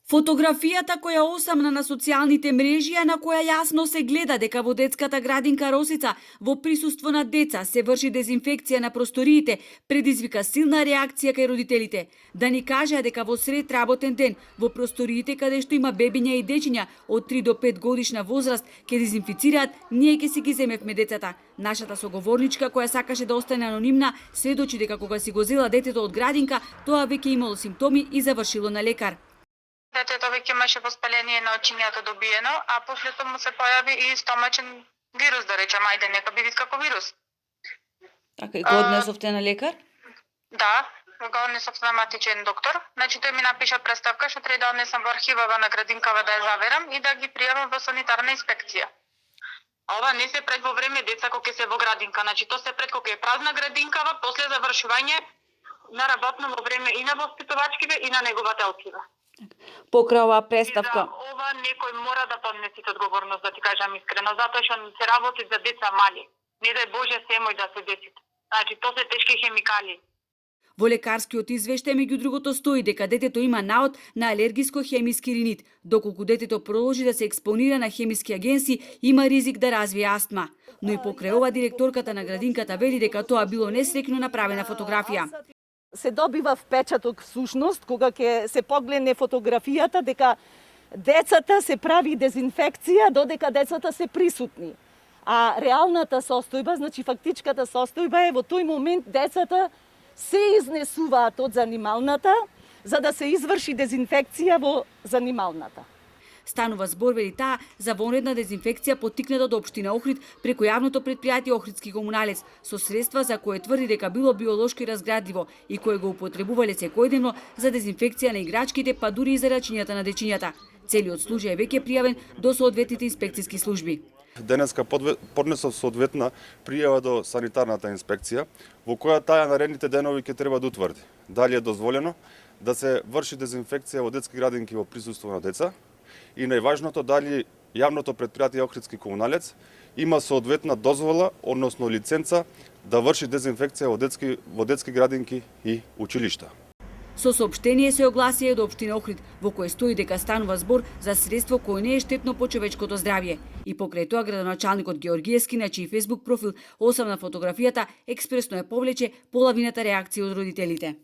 Фотографијата која осамна на социјалните мрежи е на која јасно се гледа дека во детската градинка Росица во присуство на деца се врши дезинфекција на просториите, предизвика силна реакција кај родителите. Да ни кажеа дека во сред работен ден во просториите каде што има бебиња и дечиња од 3 до 5 годишна возраст ќе дезинфицираат, ние ќе си ги земевме децата. Нашата соговорничка која сакаше да остане анонимна сведочи дека кога си го зела детето од градинка, тоа веќе имало симптоми и завршило на лекар. Детето веќе имаше воспаление на очињата добиено, а после тоа му се појави и стомачен вирус, да речем, ајде нека биде како вирус. Така и го однесовте на лекар? Да, го однесов на матичен доктор. Значи тој ми напиша представка што треба да однесам во архивава на градинкава да ја заверам и да ги пријавам во санитарна инспекција. Ова не се пред во време деца кога се во градинка, значи тоа се пред кога е празна градинкава, после завршување на работно во време и на воспитувачкиве и на негователкиве. Покрај оваа представка. И за ова некој мора да поднесе одговорност, да ти кажам искрено, затоа што се работи за деца мали. Не дај Боже семој да се деси. Значи тоа се тешки хемикали. Во лекарскиот извештај меѓу другото стои дека детето има наод на алергиско-хемиски ринит. Доколку детето продолжи да се експонира на хемиски агенси, има ризик да развие астма. Но и покрај ова директорката на градинката вели дека тоа било несрекно направена фотографија. Се добива впечаток всушност кога ќе се погледне фотографијата дека децата се прави дезинфекција додека децата се присутни. А реалната состојба, значи фактичката состојба е во тој момент децата се изнесуваат од занималната за да се изврши дезинфекција во занималната. Станува збор, вели таа, за вонредна дезинфекција поттикната од општина Охрид преку јавното претпријатие Охридски комуналец со средства за кое тврди дека било биолошки разградливо и кое го употребувале секојдневно за дезинфекција на играчките, па дури и за рачињата на дечињата. Целиот случај е веќе пријавен до соодветните инспекциски служби. Денеска поднесов соодветна пријава до санитарната инспекција, во која таа наредните денови ќе треба да утврди дали е дозволено да се врши дезинфекција во детски градинки во присуство на деца и најважното дали јавното претпријатие Охридски комуналец има соодветна дозвола, односно лиценца да врши дезинфекција во детски градинки и училишта. Со соопштение се огласија од општина Охрид, во кое стои дека станува збор за средство кое не е штетно по човечкото здравје. И покрај тоа градоначалникот Георгиевски на чиј фејсбук профил осамна фотографијата експресно ја повлече полавината реакција од родителите.